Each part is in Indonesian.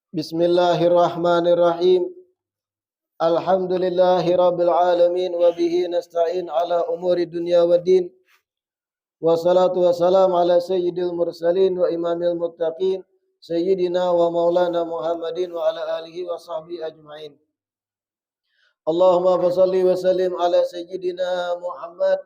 Bismillahirrahmanirrahim. Alhamdulillahi rabbil alamin wa bihi nasta'in ala umuri dunya waddin. Wassalatu wassalamu ala sayyidil mursalin wa imamil muttaqin sayyidina wa maulana Muhammadin wa ala alihi wa sahbihi ajmain. Allahumma shalli wa sallim ala sayyidina Muhammad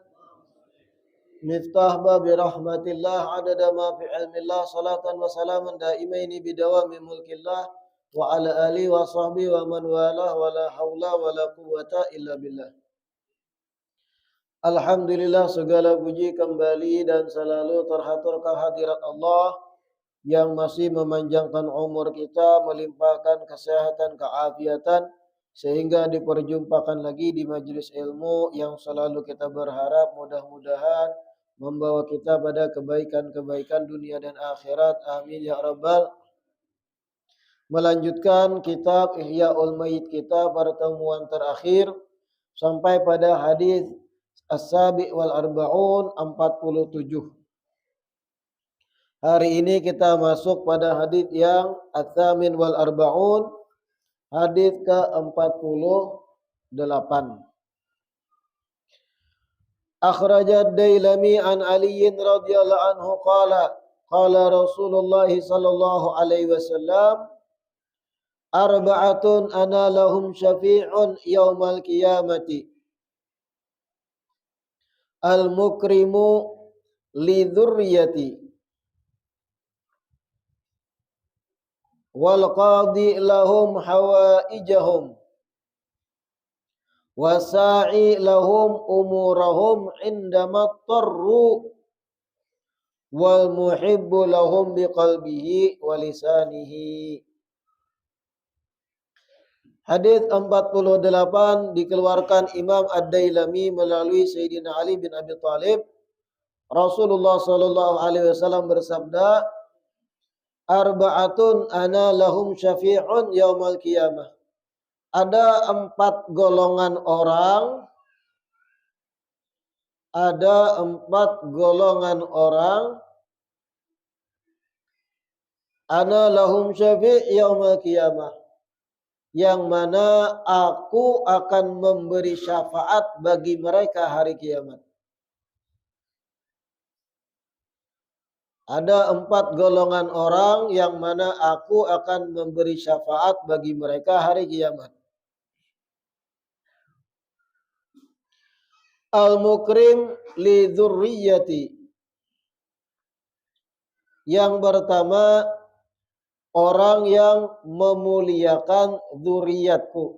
miftah babi rahmatillah adada ma fi ilmillah salatan wa salaman daimaini bidawami mulkillah wa ala alihi wa sahbihi wa man walah wa la haula wa la quwwata illa billah. Alhamdulillah, segala puji kembali dan selalu terhatur kehadirat Allah yang masih memanjangkan umur kita, melimpahkan kesehatan, keafiatan, sehingga diperjumpakan lagi di majelis ilmu yang selalu kita berharap mudah-mudahan membawa kita pada kebaikan-kebaikan dunia dan akhirat. Amin ya rabbal. Melanjutkan kitab Ihya'ul Mayyit kita, pertemuan terakhir sampai pada hadis As-Sabi' wal Arba'un 47. Hari ini kita masuk pada hadis yang Ats-Tsamin wal Arba'un, hadis ke-48. Akhrajad Dailami an Ali radhiyallahu anhu qala Rasulullah sallallahu alaihi wasallam arba'atun ana lahum syafi'un yaumal qiyamati al-mukrimu li dzurriyyati wal qadi lahum hawaijahum wasa'i lahum umurahum indama tarru wal muhibbu lahum biqalbihi wa lisanihi. Hadis 48 dikeluarkan Imam Ad-Dailami melalui Sayyidina Ali bin Abi Thalib. Rasulullah sallallahu alaihi wasallam bersabda, arba'atun ana lahum syafi'un yaumal qiyamah. Ada 4 golongan orang, ana lahum syafi' yaumal qiyamah, yang mana aku akan memberi syafaat bagi mereka hari kiamat. Ada 4 golongan orang yang mana aku akan memberi syafaat bagi mereka hari kiamat. Al-mukrim li dzurriyyati. Yang pertama, orang yang memuliakan dzurriyyatku.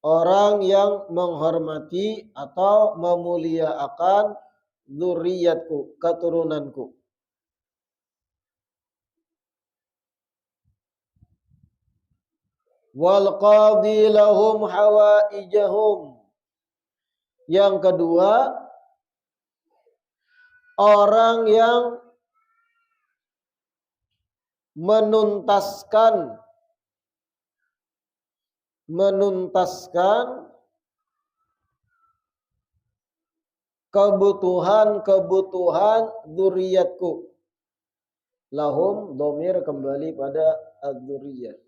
Orang yang menghormati atau memuliakan dzurriyyatku, keturunanku. Wal qadi lahum hawaijahum. Yang kedua, orang yang menuntaskan kebutuhan dzurriyyatku. Lahum dhamir kembali pada ad-dzurriyyah.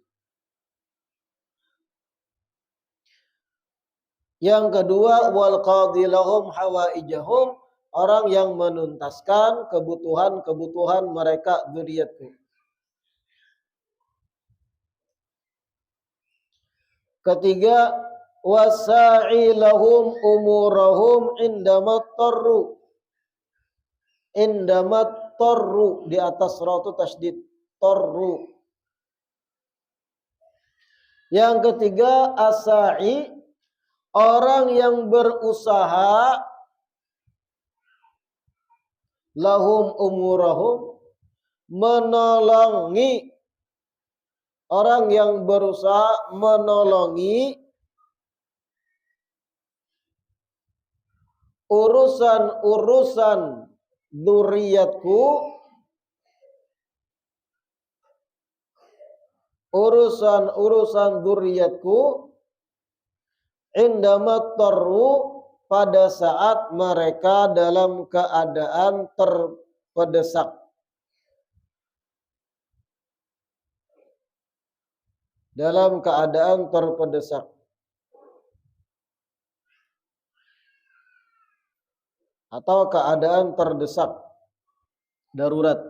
Yang kedua, wal qadi lahum hawaijahum, orang yang menuntaskan kebutuhan mereka dzurriyyatku. Ketiga, wasa'i lahum umurahum indamat tarru, di atas ra itu tasydid, tarru. Yang ketiga, asa'i, orang yang berusaha, lahum umurahum, menolongi, orang yang berusaha menolongi urusan dzurriyyatku, urusan dzurriyyatku, indamat tarru, pada saat mereka dalam keadaan terdesak. dalam keadaan terdesak atau keadaan terdesak darurat.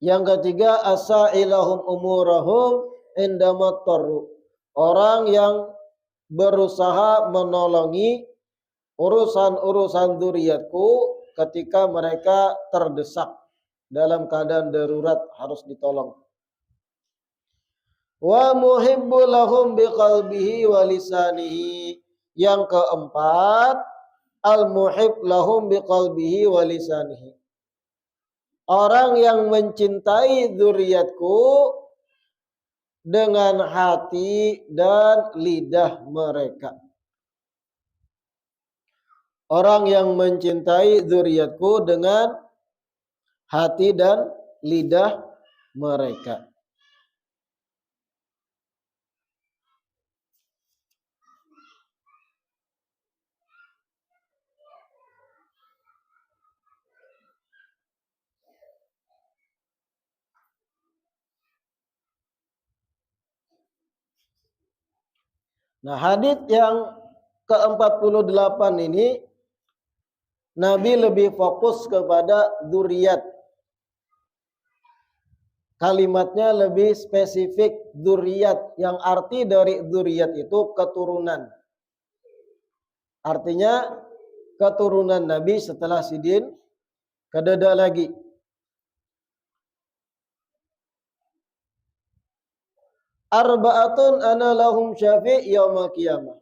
Yang ketiga, asailahum umurahum indamat tarru. Orang yang berusaha menolongi urusan-urusan dzurriyyatku ketika mereka terdesak dalam keadaan darurat harus ditolong. Wa muhibbu lahum biqalbihi wa lisanihi. Yang keempat, al-muhib lahum biqalbihi wa lisanihi. Orang yang mencintai dzurriyyatku dengan hati dan lidah mereka. Orang yang mencintai dzurriyyatku dengan hati dan lidah mereka. Nah, hadis yang ke-48 ini Nabi lebih fokus kepada dzurriyyat. Kalimatnya lebih spesifik dzurriyyat, yang arti dari dzurriyyat itu keturunan. Artinya keturunan Nabi setelah Sidin kedada lagi. Arba'atun ana lahum syafi' yaumil qiyamah.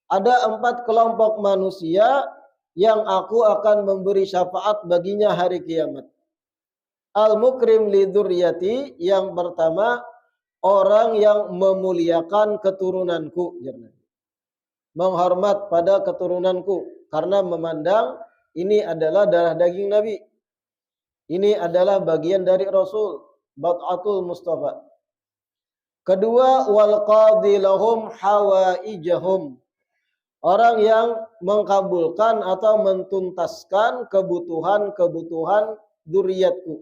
Ada 4 kelompok manusia yang aku akan memberi syafaat baginya hari kiamat. Al-mukrim li dzurriyyati, yang pertama orang yang memuliakan keturunanku, menghormat pada keturunanku karena memandang ini adalah darah daging Nabi. Ini adalah bagian dari Rasul, bat'atul Mustafa. Kedua, wal qadhi lahum hawaijahum. Orang yang mengkabulkan atau mentuntaskan kebutuhan-kebutuhan dzurriyyatku.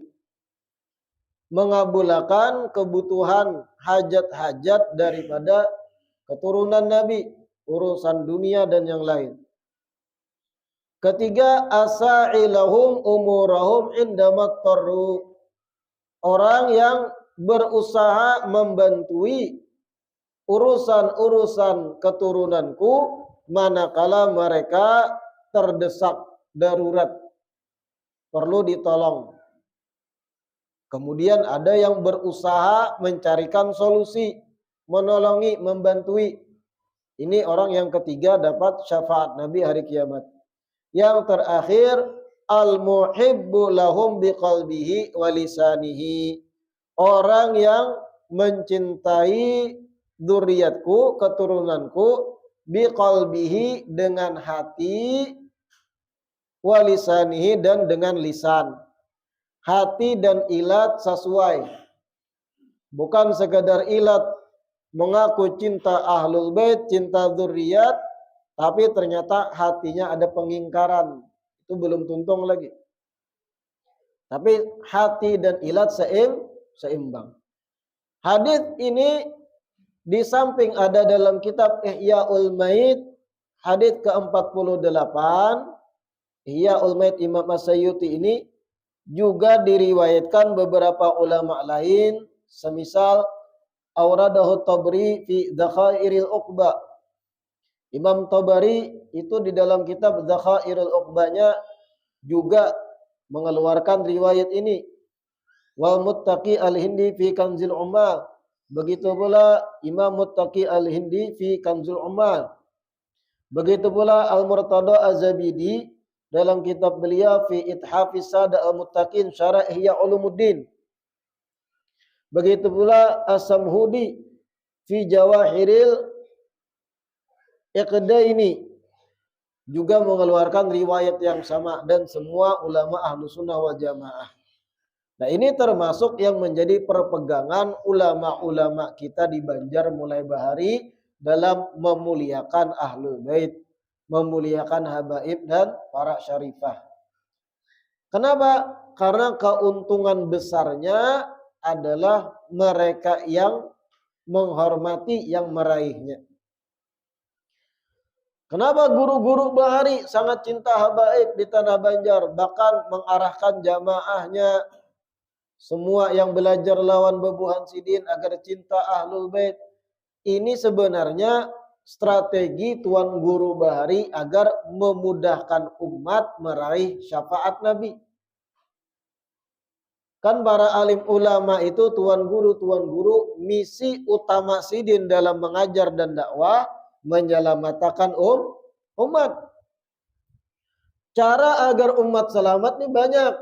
Mengabulkan kebutuhan hajat-hajat daripada keturunan Nabi, urusan dunia dan yang lain. Ketiga, asa'ilahum umurahum indamat tarru. Orang yang berusaha membantui urusan-urusan keturunanku manakala mereka terdesak darurat, perlu ditolong. Kemudian ada yang berusaha mencarikan solusi, menolongi, membantui. Ini orang yang ketiga dapat syafaat Nabi hari kiamat. Yang terakhir, al-muhibbu lahum biqalbihi wa lisanihi. Orang yang mencintai dzurriyyatku, keturunanku, biqalbihi dengan hati, wa lisanihi dan dengan lisan. Hati dan ilat sesuai. Bukan sekadar ilat mengaku cinta ahlul bait, cinta dzurriyyat, tapi ternyata hatinya ada pengingkaran. Itu belum tuntung lagi. Tapi hati dan ilat seimbang. Hadis ini di samping ada dalam kitab Ihya'ul Mait, hadis ke-48, Ihya'ul Mait Imam As-Sayyuti ini juga diriwayatkan beberapa ulama lain, semisal Auradahu Tabari fi Dzakhairil Uqba. Imam Tabari itu di dalam kitab Dzakhairil Uqbanya juga mengeluarkan riwayat ini. Wal Muttaqi Al-Hindi fi Kanzil Ummal. Begitu pula Imam Muttaqi Al-Hindi fi Kanzul Ummal. Begitu pula Al-Murtada Az-Zabidi dalam kitab beliau fi Ithafis Sada Al-Muttaqin Syarah Ihya Ulumuddin. Begitu pula As-Samhudi fi Jawahiril Iqdaini juga mengeluarkan riwayat yang sama, dan semua ulama Ahlus Sunnah wal Jamaah. Nah, ini termasuk yang menjadi perpegangan ulama-ulama kita di Banjar mulai bahari dalam memuliakan Ahlul Bait, memuliakan habaib dan para syarifah. Kenapa? Karena keuntungan besarnya adalah mereka yang menghormati yang meraihnya. Kenapa guru-guru bahari sangat cinta habaib di tanah Banjar, bahkan mengarahkan jamaahnya semua yang belajar lawan Bebuhan Sidin agar cinta Ahlul Bait. Ini sebenarnya strategi Tuan Guru Bahari agar memudahkan umat meraih syafaat Nabi. Kan para alim ulama itu tuan guru misi utama Sidin dalam mengajar dan dakwah menyelamatkan umat. Cara agar umat selamat nih banyak.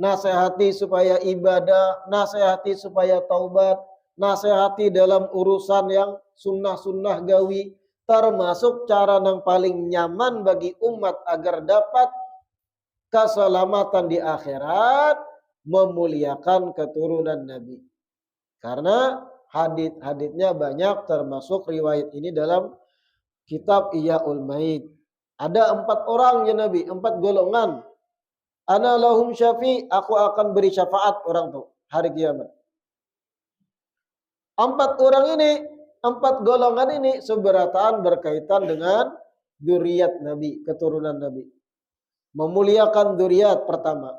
Nasihati supaya ibadah, nasihati supaya taubat, nasihati dalam urusan yang sunnah-sunnah gawi, termasuk cara yang paling nyaman bagi umat agar dapat keselamatan di akhirat, memuliakan keturunan Nabi. Karena hadits-haditsnya banyak, termasuk riwayat ini dalam kitab Iyaul Maid. Ada 4 orang ya Nabi, 4 golongan. Ana lahum syafi, aku akan beri syafaat orang tuh hari kiamat. 4 orang ini, 4 golongan ini seberataan berkaitan dengan dzurriyyat Nabi, keturunan Nabi. Memuliakan dzurriyyat pertama,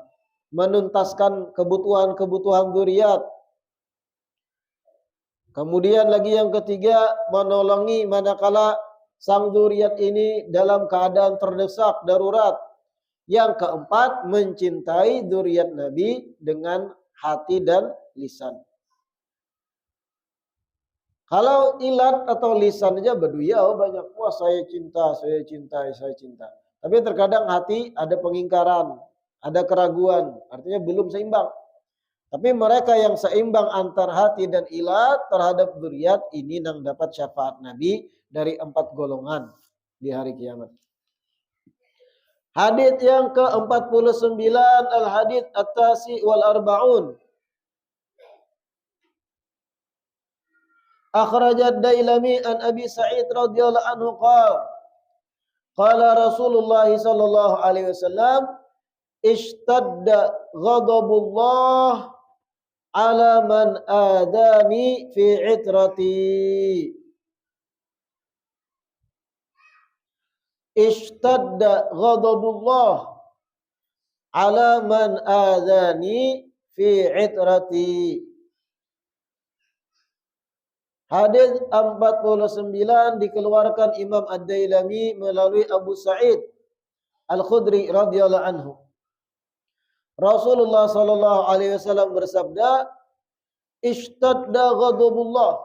menuntaskan kebutuhan dzurriyyat. Kemudian lagi yang ketiga, menolongi manakala sang dzurriyyat ini dalam keadaan terdesak, darurat. Yang keempat, mencintai dzurriyyat Nabi dengan hati dan lisan. Kalau ilat atau lisan aja berdua banyak, wah saya cinta, saya cintai, saya cinta. Tapi terkadang hati ada pengingkaran, ada keraguan, artinya belum seimbang. Tapi mereka yang seimbang antar hati dan ilat terhadap dzurriyyat ini yang dapat syafaat Nabi dari 4 golongan di hari kiamat. Hadits yang ke-49, al-hadits at-tasi wal arba'un. Akhrajat Dailami an Abi Sa'id radhiyallahu anhu qala Rasulullah sallallahu alaihi wasallam ishtadda ghadabullah ala man adani fi itrati. Ishtadda ghadabullah ala man adani fi itrati. Hadis 49 dikeluarkan Imam Ad-Dailami melalui Abu Sa'id Al-Khudri radhiyallahu anhu. Rasulullah sallallahu alaihi wasallam bersabda, "Ishtadda ghadabullah."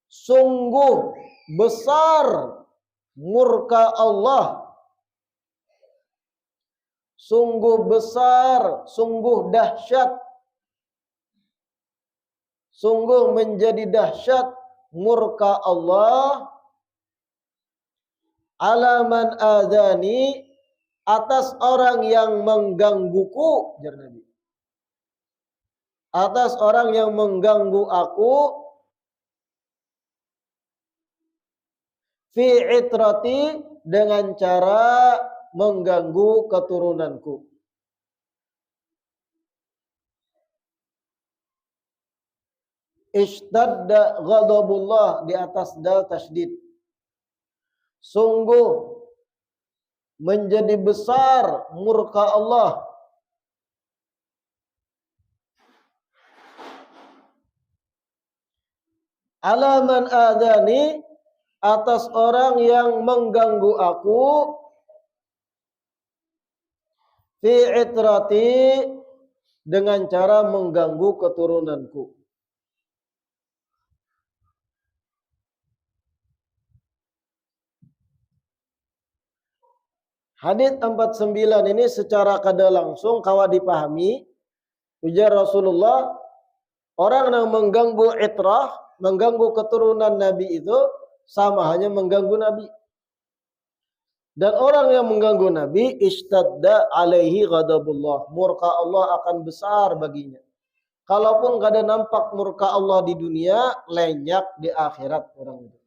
Sungguh besar murka Allah. Sungguh besar, sungguh dahsyat. Sungguh menjadi dahsyat murka Allah ala man adani, atas orang yang menggangguku, jar Nabi. Atas orang yang mengganggu aku fi itrati, dengan cara mengganggu keturunanku. Ishtadda ghadabullah, di atas dal tasydid. Sungguh menjadi besar murka Allah ala man adani, atas orang yang mengganggu aku fi itrati, dengan cara mengganggu keturunanku. Hadits 49 ini secara kada langsung kawa dipahami, ujar Rasulullah, orang yang mengganggu itrah, mengganggu keturunan Nabi itu sama hanya mengganggu Nabi. Dan orang yang mengganggu Nabi, ishtadda alaihi ghadabullah, murka Allah akan besar baginya. Kalaupun kada nampak murka Allah di dunia, lenyap di akhirat orang itu.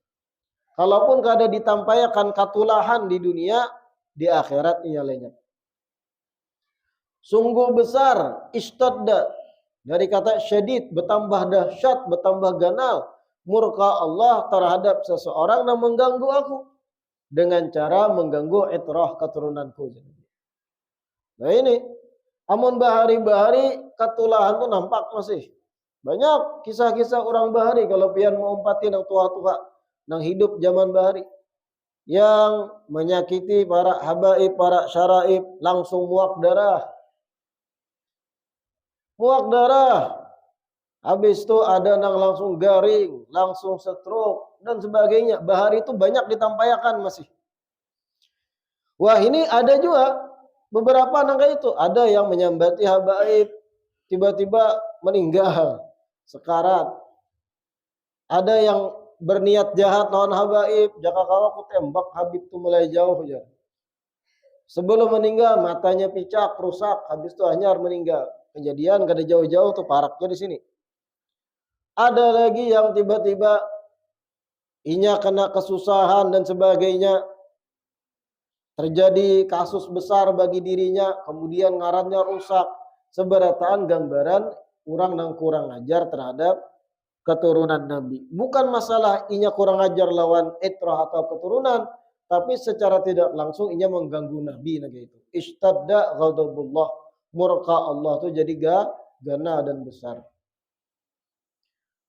Kalaupun kada ditampaikan katulahan di dunia, di akhirat ia lenyap. Sungguh besar, ishtadda dari kata syadid, bertambah dahsyat, bertambah ganal, murka Allah terhadap seseorang yang mengganggu aku dengan cara mengganggu itrah keturunanku. Nah ini, amun bahari-bahari ketulahan tuh nampak masih. Banyak kisah-kisah orang bahari kalau pian mau umpatin yang tua-tua yang hidup zaman bahari yang menyakiti para habaib, para syaraib, langsung muak darah. Muak darah. Habis itu ada yang langsung garing, langsung stroke dan sebagainya. Bahari itu banyak ditampaikan masih. Wah, ini ada juga beberapa nangka itu. Ada yang menyambati habaib, tiba-tiba meninggal, sekarat. Ada yang berniat jahat lawan habaib, jaka kalau aku tembak Habib itu mulai jauh ya. Sebelum meninggal matanya picak, rusak, habis itu hanyar meninggal. Kejadian kada jauh-jauh tuh paraknya di sini. Ada lagi yang tiba-tiba inya kena kesusahan dan sebagainya. Terjadi kasus besar bagi dirinya, kemudian ngarannya rusak. Seberataan gambaran orang yang kurang ajar terhadap keturunan Nabi. Bukan masalah inya kurang ajar lawan itrah atau keturunan, tapi secara tidak langsung inya mengganggu Nabi gitu. Ishtadda ghadabullah, murka Allah itu jadi gana dan besar.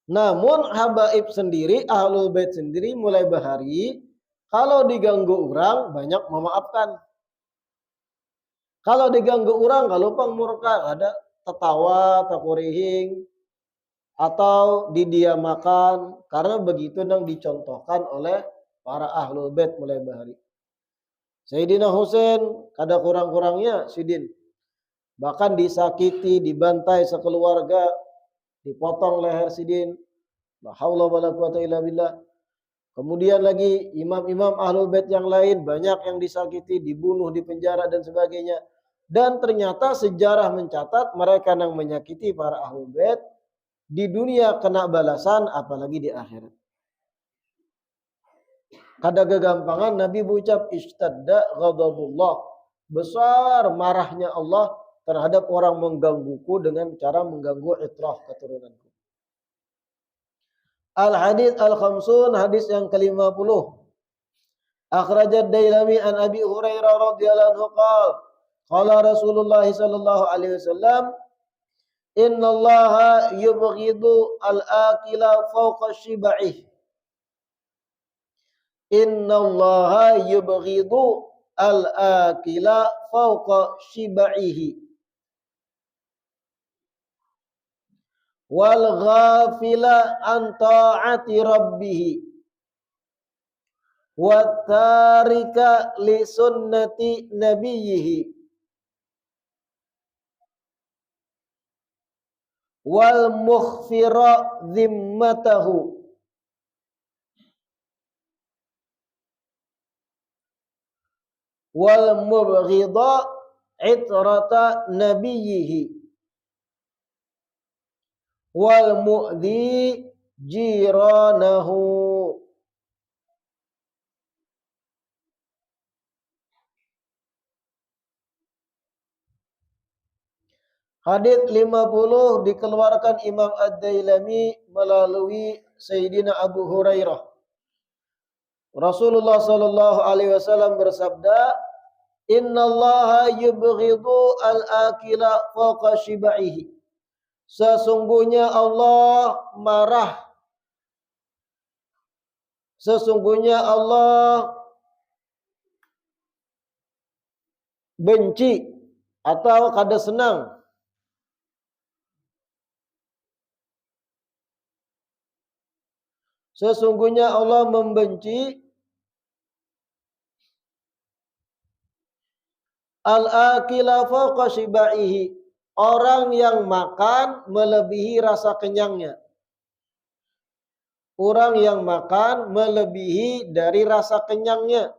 Namun habaib sendiri, ahlul bait sendiri mulai bahari kalau diganggu orang banyak memaafkan. Kalau diganggu orang kalau pang murka ada tertawa, takurihing, atau didiamakan karena begitu yang dicontohkan oleh para ahlul bait mulai bahari. Sayyidina Husain kada kurang-kurangnya sidin. Bahkan disakiti, dibantai sekeluarga, dipotong leher sidin. La haula wala quwata illa billah. Kemudian lagi imam-imam ahlul bait yang lain banyak yang disakiti, dibunuh, dipenjara dan sebagainya. Dan ternyata sejarah mencatat mereka yang menyakiti para ahlul bait di dunia kena balasan apalagi di akhirat. Kada kegampangan Nabi berucap ishtadda ghadabullah. Besar marahnya Allah terhadap orang menggangguku dengan cara mengganggu itrah keturunanku. Al-hadits al-khamsun, hadis yang ke-50. Akhrajat Dailami an Abi Hurairah radhiyallahu anhu qala Rasulullah sallallahu alaihi wasallam innallaha yubghidu al-akila fawqa shiba'ih. Innallaha yubghidu al-akila fawqa shiba'ihi wal ghafila an ta'ati rabbih wa tarika li sunnati nabiyhi wal mukhfira dhimmatahu wal mubghida itrata nabiyhi wal mu'dhi jiranahu. Hadits 50 dikeluarkan Imam Ad-Dailami melalui Sayyidina Abu Hurairah. Rasulullah sallallahu alaihi wasallam bersabda, "Innallaha yubghidu al-akila fawqa shiba'ihi." Sesungguhnya Allah marah. Sesungguhnya Allah benci atau kada senang sesungguhnya Allah membenci al-akila fawqa shiba'ihi, orang yang makan melebihi rasa kenyangnya. Orang yang makan melebihi dari rasa kenyangnya.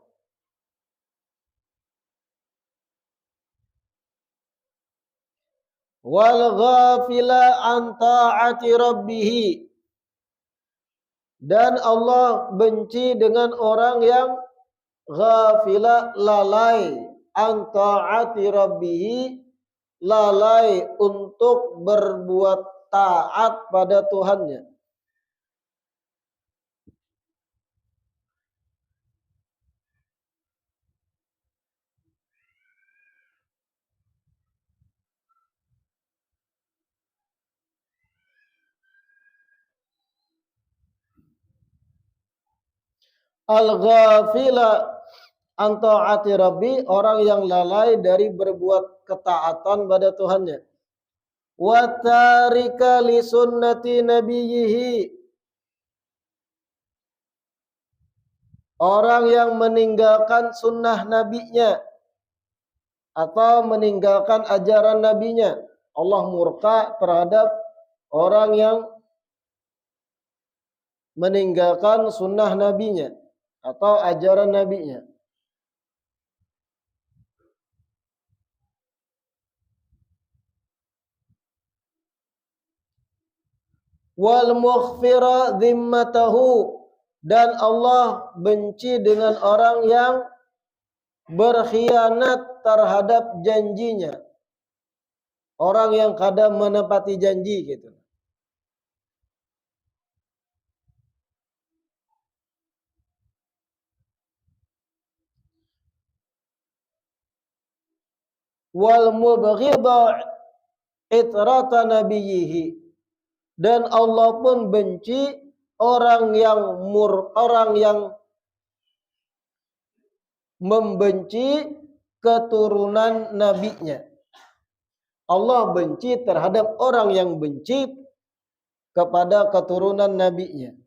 Wal ghafila an ta'ati rabbih, dan Allah benci dengan orang yang ghafila, lalai, an ta'ati rabbih, lalai untuk berbuat taat pada Tuhannya. Al-ghafila an ta'ati rabbi, orang yang lalai dari berbuat ketaatan pada Tuhannya. Wa tarika li sunnati nabiyhi, orang yang meninggalkan sunnah nabinya atau meninggalkan ajaran nabinya. Allah murka terhadap orang yang meninggalkan sunnah nabinya atau ajaran nabinya. Wal mukhfira dhimmatahu, dan Allah benci dengan orang yang berkhianat terhadap janjinya. Orang yang kadang menepati janji gitu. Wal mubghidha itrata nabiyhi, dan Allah pun benci orang yang membenci keturunan nabinya. Allah benci terhadap orang yang benci kepada keturunan nabinya.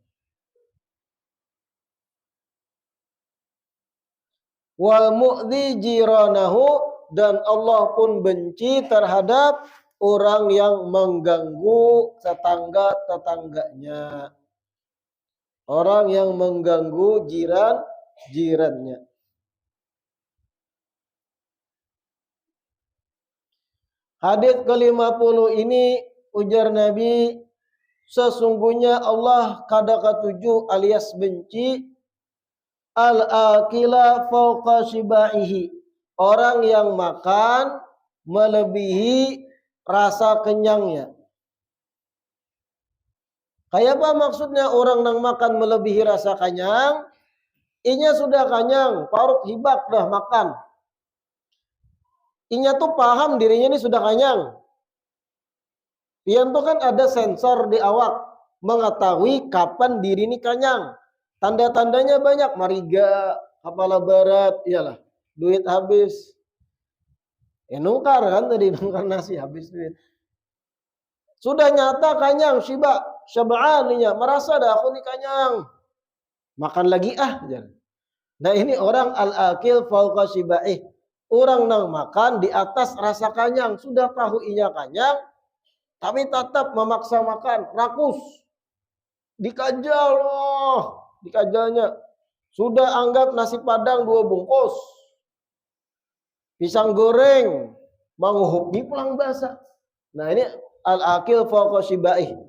Wal mu'dhi jiranahu, dan Allah pun benci terhadap orang yang mengganggu tetangga-tetangganya. Orang yang mengganggu jirannya. Hadis ke-50 ini ujar Nabi, sesungguhnya Allah kada ketujuh alias benci al-akila fauqa shibaihi, orang yang makan melebihi rasa kenyangnya. Kayak apa maksudnya orang yang makan melebihi rasa kenyang? Inya sudah kenyang, parut hibak dah makan. Inya tuh paham dirinya ini sudah kenyang. Pian tuh kan ada sensor di awak mengetahui kapan diri ini kenyang. Tanda-tandanya banyak, mariga, kepala barat, iyalah, duit habis. Nungkar kan tadi, nungkar nasi habis duit. Sudah nyata kenyang, syab'an inya, merasa dah aku ini kenyang. Makan lagi jangan. Nah ini orang al-akil fauqa shibaih. Orang nang makan di atas rasa kenyang, sudah tahu inya kenyang, tapi tetap memaksa makan, rakus. Dikajal dikajalnya. Sudah anggap nasi padang 2 bungkus. Pisang goreng, manghubi pulang basah. Nah ini al-akil fauqa shibaih.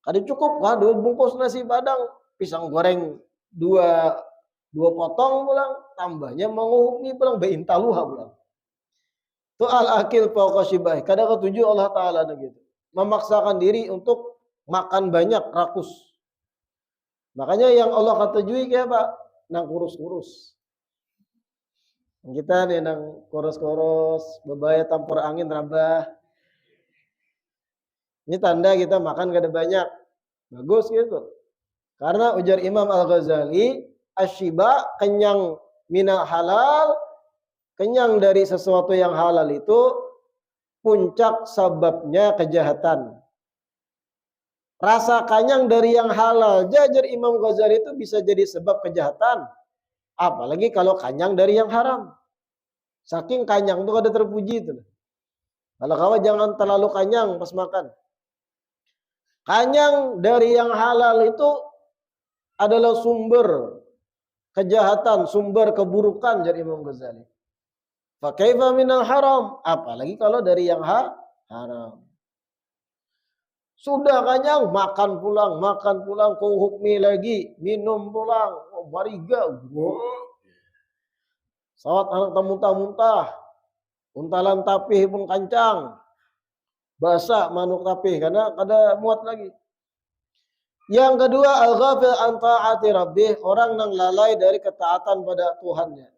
Kada cukup kan 2 bungkus nasi padang, pisang goreng 2 potong pulang, tambahnya manghubi pulang, beintaluha pulang. Itu al-akil fauqa shibaih. Kada ketujuh Allah Ta'ala begitu. Memaksakan diri untuk makan banyak, rakus. Makanya yang Allah ketujui kayak apa? Nang kurus-kurus. Kita nih nang kurus-kurus, bebaya tampur angin rabah. Ini tanda kita makan kada banyak. Bagus gitu. Karena ujar Imam Al-Ghazali, asyiba, kenyang minal halal, kenyang dari sesuatu yang halal itu puncak sebabnya kejahatan. Rasa kenyang dari yang halal, jajar Imam Ghazali itu bisa jadi sebab kejahatan. Apalagi kalau kenyang dari yang haram. Saking kenyang itu kada terpuji itu. Kalau kawan jangan terlalu kenyang pas makan. Kenyang dari yang halal itu adalah sumber kejahatan, sumber keburukan dari Imam Ghazali. Fa kaifa minal haram? Apalagi kalau dari yang haram. Sudah kenyang, makan pulang, kau hukmi lagi, minum pulang, mariga. Sawat anak muntah-muntah, untalan tapih pun kancang, basah manuk tapih karena kada muat lagi. Yang kedua, al-ghafil an ta'ati rabbih, orang yang lalai dari ketaatan pada Tuhannya.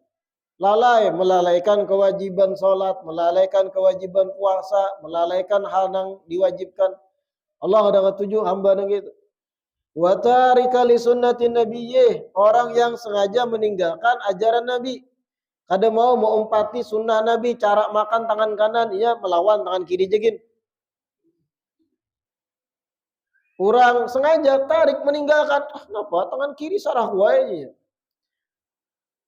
Lalai, melalaikan kewajiban sholat, melalaikan kewajiban puasa, melalaikan hal yang diwajibkan. Allah ada ketujuh hamba yang gitu. Wa tarika li sunnatin nabiyyih, orang yang sengaja meninggalkan ajaran Nabi. Kada mau mengumpati sunnah Nabi, cara makan tangan kanan, ia melawan tangan kiri jegin. Orang sengaja tarik meninggalkan, kenapa tangan kiri sarah wae.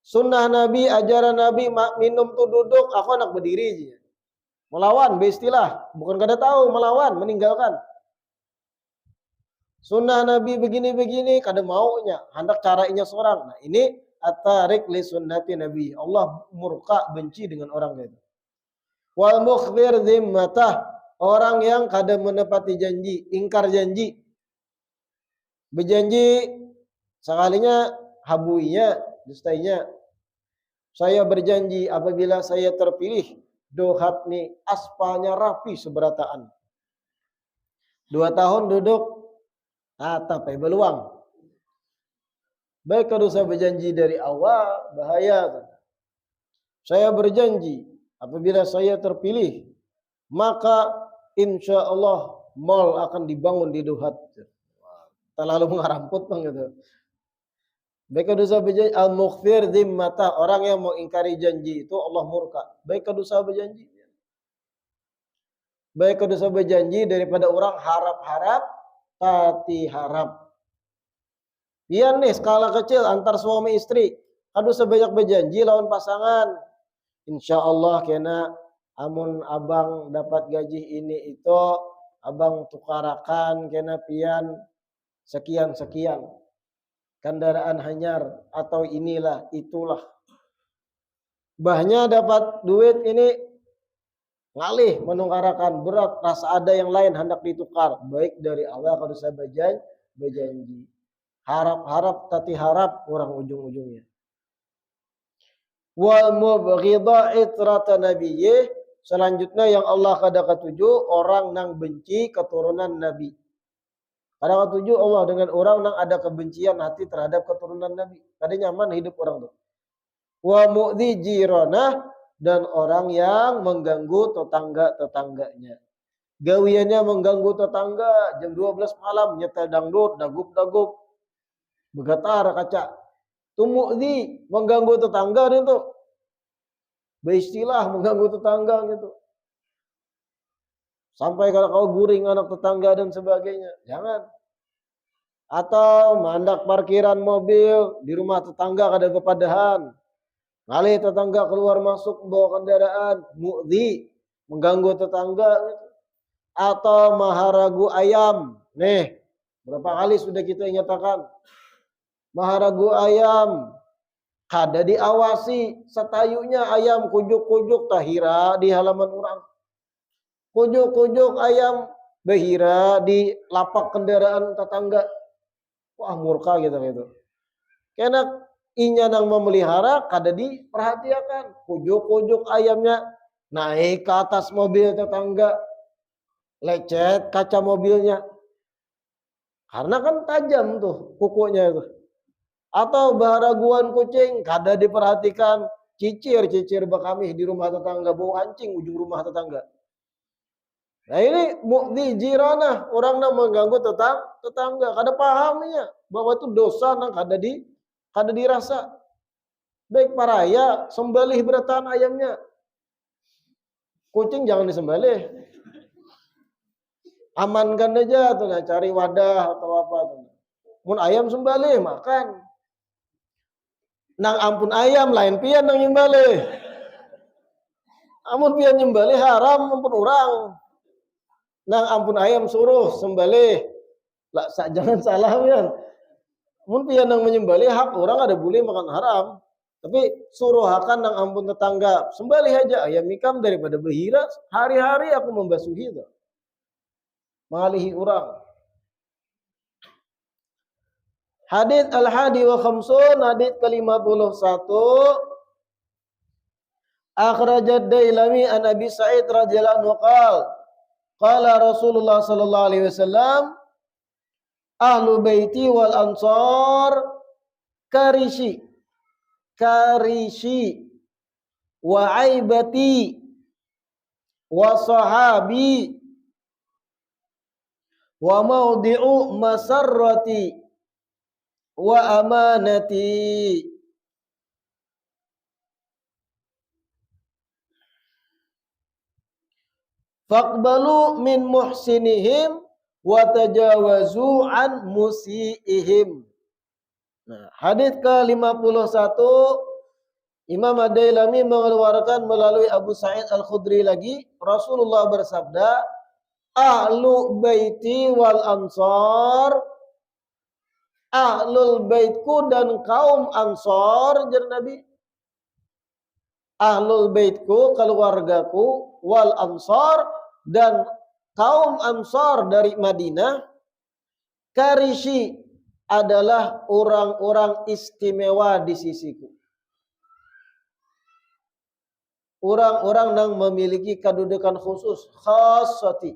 Sunnah Nabi, ajaran Nabi, minum tuh duduk, aku anak berdiri aja. Melawan, bestilah, bukan kada tahu, melawan, meninggalkan. Sunnah Nabi begini-begini, kada maunya, hendak caranya seorang. Nah ini at-tarik li sunnati Nabi. Allah murka, benci dengan orang itu. Wal mukhbir zimmatah, orang yang kada menepati janji, ingkar janji. Berjanji sekalinya habuinya, dustainya. Saya berjanji apabila saya terpilih, dohat nih aspalnya rapi seberataan. 2 tahun duduk, tapi beluang. Baik kalau saya berjanji dari awal, bahaya. Saya berjanji apabila saya terpilih, maka insya Allah mal akan dibangun di Duhat. Terlalu mengaramput bang gitu. Baik dosa berjanji, al-mukhfir zimmata, orang yang mengingkari janji itu Allah murka. Baik dosa berjanji. Baik dosa berjanji daripada orang harap-harap, tati harap. Biar nih skala kecil antar suami istri. Aduh sebanyak berjanji lawan pasangan. Insya Allah kena amun abang dapat gaji ini itu, abang tukarakan kena pian sekian-sekian. Kendaraan hanyar atau inilah itulah. Bahnya dapat duit ini ngalih menukarakan, berat rasa ada yang lain hendak ditukar. Baik dari awal kalau saya berjanji. Harap-harap tati harap orang ujung-ujungnya. Wal mubghidha itrata nabiyyih, selanjutnya yang Allah kada ketujuh orang nang benci keturunan Nabi. Kada ketujuh Allah dengan orang nang ada kebencian hati terhadap keturunan Nabi. Kada nyaman hidup orang tuh. Wa mu'dhi jiranah, dan orang yang mengganggu tetangga-tetangganya. Gawiannya mengganggu tetangga, jam 12 malam nyetel dangdut, dagup-dagup, bergetar kaca. Itu mu'dhi, mengganggu tetangga itu. Beristilah mengganggu tetangga gitu. Sampai kalau kau guring anak tetangga dan sebagainya. Jangan. Atau mandak parkiran mobil di rumah tetangga kada bepadahan. Ngalih tetangga keluar masuk bawa kendaraan, mu'dhi, mengganggu tetangga. Atau maharagu ayam. Nih, berapa kali sudah kita nyatakan. Maharagu ayam, kada diawasi, setayunya ayam kujuk-kujuk tahira di halaman orang. Kujuk-kujuk ayam behira di lapak kendaraan tetangga. Wah murka gitu. Karena inya nang memelihara kada diperhatikan. Kujuk-kujuk ayamnya naik ke atas mobil tetangga. Lecet kaca mobilnya. Karena kan tajam tuh kukunya itu. Atau baharaguan kucing kada diperhatikan. Cicir bakami di rumah tetangga. Bau anjing ujung rumah tetangga. Nah ini mu'dhi jiranah, orang yang mengganggu tetangga. Kada pahamnya bahwa itu dosa nang kada dirasa. Baik paraya sembelih beratan ayamnya. Kucing jangan disembelih. Amankan aja tuh, nah, cari wadah atau apa tuh. Mun ayam sembelih makan. Nang ampun ayam lain pian nang nyembelih. Amun pian nyembelih haram ampun orang. Nang ampun ayam suruh sembelih. Lah jangan salah ya. Mun pian nang menyembelih hak orang ada boleh makan haram. Tapi suruh akan nang ampun tetangga sembelih aja ayam ikam daripada behira. Hari-hari aku membasuhi itu. Mengalihi orang. Hadits al-hadi wa khamsun, hadits ke-51. Akhrajad Dailami an Abi Sa'id radhiyallahu anhu qala Rasulullah sallallahu alaihi wasallam, ahlu baiti wal ansar karishi wa aibati wa sahabi wa maudi'u masarrati wa amanati. Faqbalu min muhsinihim wa tajawazu an musiihim. Nah, hadis ke-51 Imam Ad-Dailami mengeluarkan melalui Abu Sa'id Al-Khudri lagi, Rasulullah bersabda, ahlu baiti wal ansar, ahlul baitku dan kaum ansar, jar Nabi. Ahlul baitku, keluargaku, wal ansar, dan kaum ansar dari Madinah, karishi adalah orang-orang istimewa di sisiku. Orang-orang yang memiliki kedudukan khusus, khassati,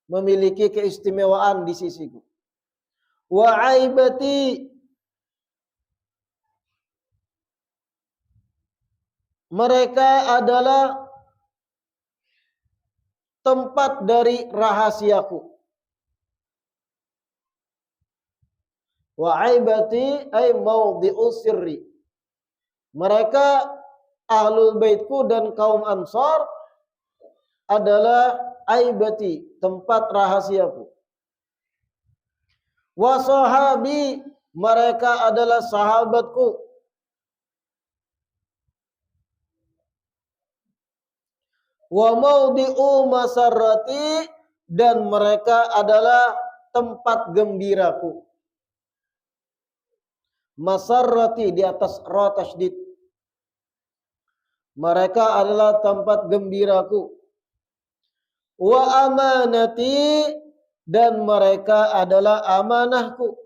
memiliki keistimewaan di sisiku. Wa aibati, mereka adalah tempat dari rahasiaku. Wa aibati ay maudhi'u sirri. Mereka ahlul baitku dan kaum ansar adalah aibati, tempat rahasiaku. Wa sahabi, mereka adalah sahabatku. Wa maudhi'u masarrati, dan mereka adalah tempat gembiraku. Masarrati di atas ra tasydid. Mereka adalah tempat gembiraku. Wa amanati, dan mereka adalah amanahku.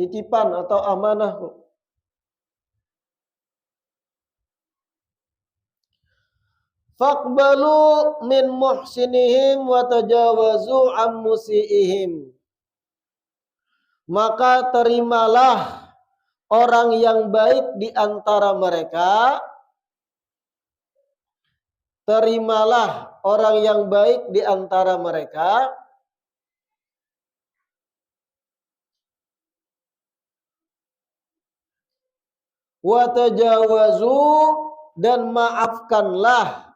Titipan atau amanahku. Faqbalu min muhsinihim wa tajawazu an musiihim. Maka terimalah orang yang baik di antara mereka. Terimalah orang yang baik di antara mereka. Wa tajawazu, dan maafkanlah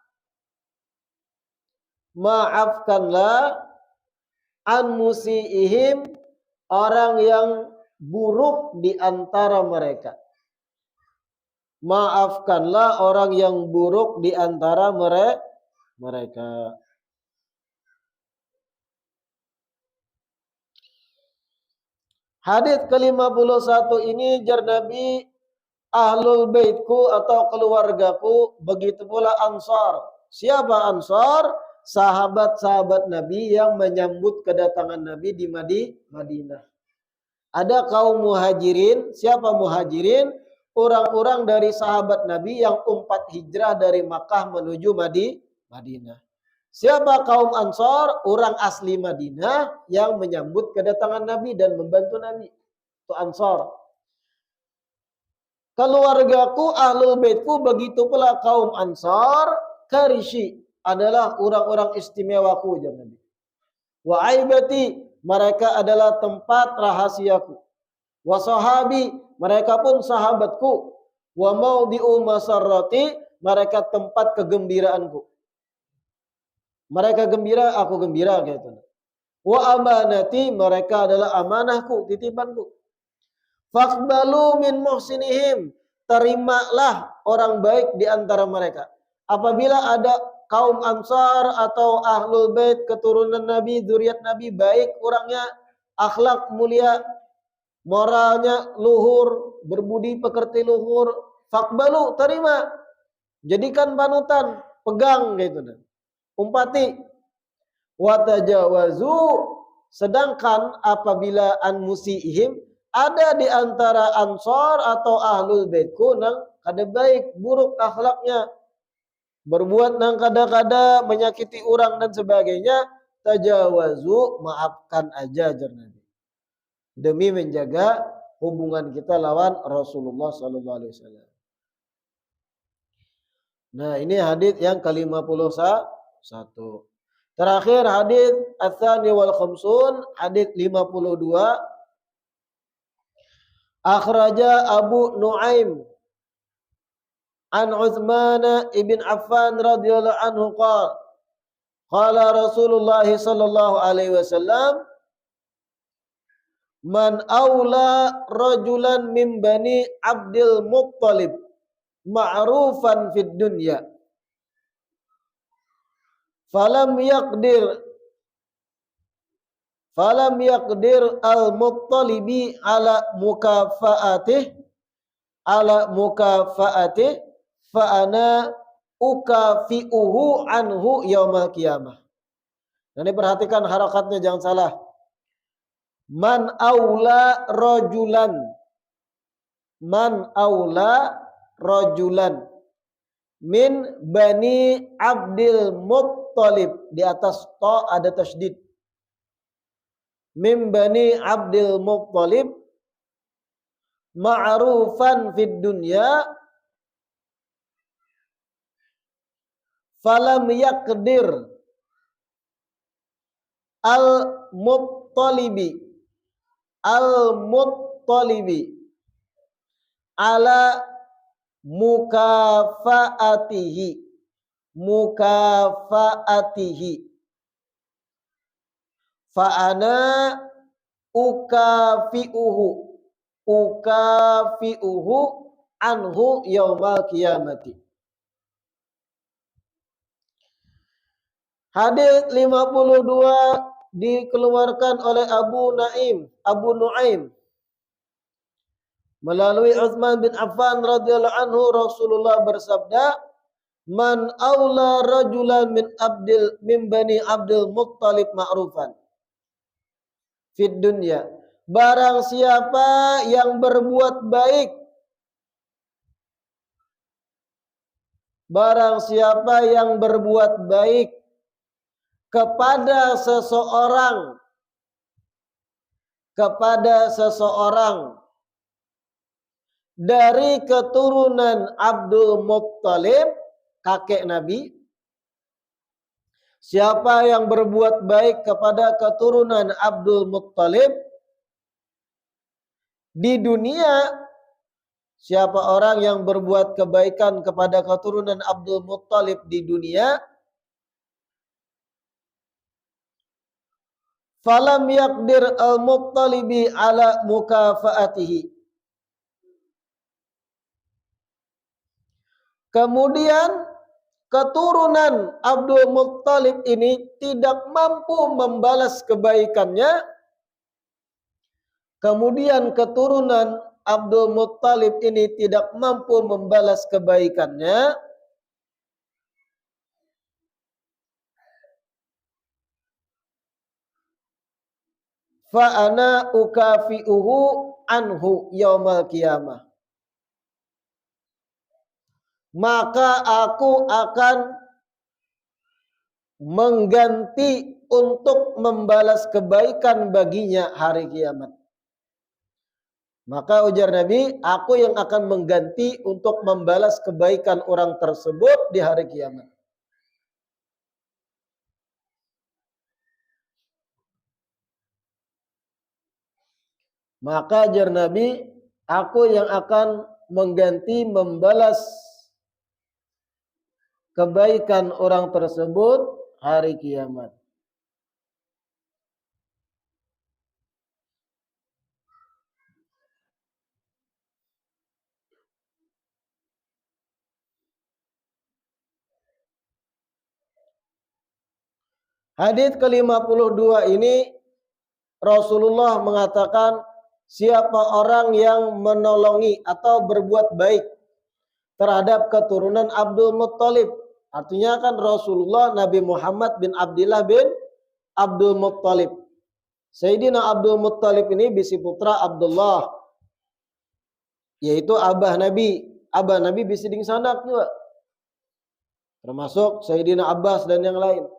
an musiihim, orang yang buruk di antara mereka. Maafkanlah orang yang buruk di antara mereka. Hadis ke-51 ini jar Nabi, ahlul baitku atau keluargaku, begitu pula ansar. Siapa ansar? Sahabat-sahabat Nabi yang menyambut kedatangan Nabi di Madinah. Ada kaum muhajirin. Siapa muhajirin? Orang-orang dari sahabat Nabi yang umpat hijrah dari Makkah menuju Madinah. Siapa kaum ansar? Orang asli Madinah yang menyambut kedatangan Nabi dan membantu Nabi. Itu ansar. Keluargaku, ahlul baitku, begitu pula kaum ansar, karishi adalah orang-orang istimewaku, jangan Nabi. Wa aibati, mereka adalah tempat rahasiaku. Wa sahabi, mereka pun sahabatku. Wa maudhi'u masarrati, mereka tempat kegembiraanku. Mereka gembira, aku gembira, gitu. Wa amanati, mereka adalah amanahku, titipanku. Faqbalu min muhsinihim, terimalah orang baik di antara mereka. Apabila ada kaum ansar atau ahlul bait, keturunan Nabi, zuriat Nabi, baik orangnya, akhlak mulia, moralnya luhur, berbudi pekerti luhur, faqbalu, terima, jadikan panutan, pegang gitu. Umpati. Wa tajawazu, sedangkan apabila an musiihim, ada di antara ansar atau ahlul baitku nang kada baik, buruk akhlaknya, berbuat nang kada-kada, menyakiti orang dan sebagainya, tajawazu, maafkan aja, jar Nabi. Demi menjaga hubungan kita lawan Rasulullah sallallahu alaihi wasallam. Nah, ini hadis yang ke-51. Terakhir hadis ats-tsani wal khamsun, hadis 52. Akhraja Abu Nuaim an Utsman ibn Affan radhiyallahu anhu qala qala Rasulullah sallallahu alaihi wasallam man aula rajulan min bani Abdul Muttalib ma'rufan fid dunya falam yaqdir al-muttalibi ala mukafaatih fa ana ukafi'uhu anhu yaumal qiyamah. Nah, ini perhatikan harakatnya, jangan salah. Man aula rajulan min bani Abdul Muttalib, di atas ta ada tasydid. Min bani Abdul Muttalib ma'rufan fid dunya falam yaqdir al-muttalibi ala mukafaatihi fa ana ukafi'uhu anhu yaumal qiyamati. Hadis 52 dikeluarkan oleh Abu Nuaim melalui Utsman bin Affan radhiyallahu anhu. Rasulullah bersabda, man aula rajulan min bani Abdul Muttalib ma'rufan fid dunya, barang siapa yang berbuat baik kepada seseorang dari keturunan Abdul Muttalib, kakek Nabi. Siapa yang berbuat baik kepada keturunan Abdul Muttalib di dunia, siapa orang yang berbuat kebaikan kepada keturunan Abdul Muttalib di dunia, falam yaqdir al-muttalibi ala mukafaatihi, kemudian keturunan Abdul Muttalib ini tidak mampu membalas kebaikannya, kemudian keturunan Abdul Muttalib ini tidak mampu membalas kebaikannya, fa ana ukafi'uhu anhu yaumal qiyamah, maka aku akan mengganti untuk membalas kebaikan baginya hari kiamat. Maka ujar Nabi, aku yang akan mengganti untuk membalas kebaikan orang tersebut di hari kiamat. Maka ujar Nabi, aku yang akan mengganti membalas kebaikan orang tersebut hari kiamat. Hadis ke-52 ini Rasulullah mengatakan, siapa orang yang menolongi atau berbuat baik terhadap keturunan Abdul Muttalib. Artinya kan Rasulullah Nabi Muhammad bin Abdullah bin Abdul Muttalib. Sayyidina Abdul Muttalib ini bisi putra Abdullah, yaitu abah Nabi. Abah Nabi bisi ding sanak juga, termasuk Sayyidina Abbas dan yang lain.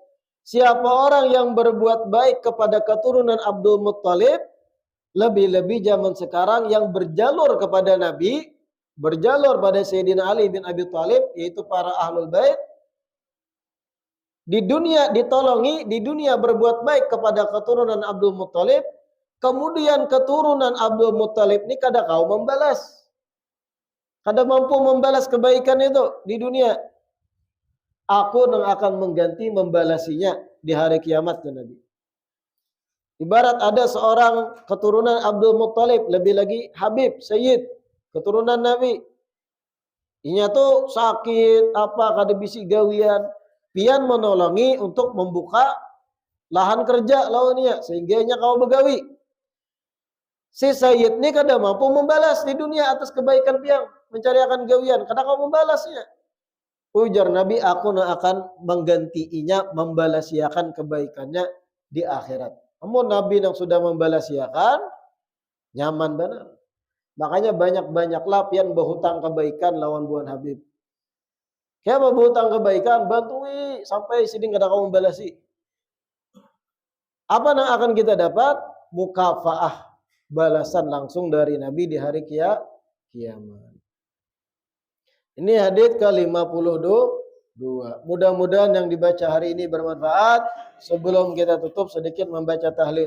Siapa orang yang berbuat baik kepada keturunan Abdul Muttalib, lebih-lebih zaman sekarang yang berjalur kepada Nabi, berjalur pada Sayyidina Ali bin Abi Thalib, yaitu para ahlul bait, Di dunia ditolongi, di dunia berbuat baik kepada keturunan Abdul Muthalib, kemudian keturunan Abdul Muthalib ini kada kau membalas. Kada mampu membalas kebaikan itu di dunia. Aku yang akan mengganti membalasinya di hari kiamat ya Nabi. Ibarat ada seorang keturunan Abdul Muthalib, lebih lagi Habib, Sayyid, keturunan Nabi. Inya tuh sakit, apa kada bisi gawian, pian menolongi untuk membuka lahan kerja lawannya sehingga inya kau begawi. Si Sayyid ini kada mampu membalas di dunia atas kebaikan pian mencari akan gawian, kada kau membalasnya. Ujar Nabi, aku akan menggantiinya, membalasiakan kebaikannya di akhirat. Namun Nabi yang sudah membalasiakan, nyaman benar. Makanya banyak-banyaklah pian berhutang kebaikan lawan buan Habib. Kaya berhutang kebaikan, bantui sampai sini kada kau membalasi. Apa yang akan kita dapat? Mukafaah, balasan langsung dari Nabi di hari kiamat. Ini hadits ke-52. Mudah-mudahan yang dibaca hari ini bermanfaat. Sebelum kita tutup sedikit membaca tahlil.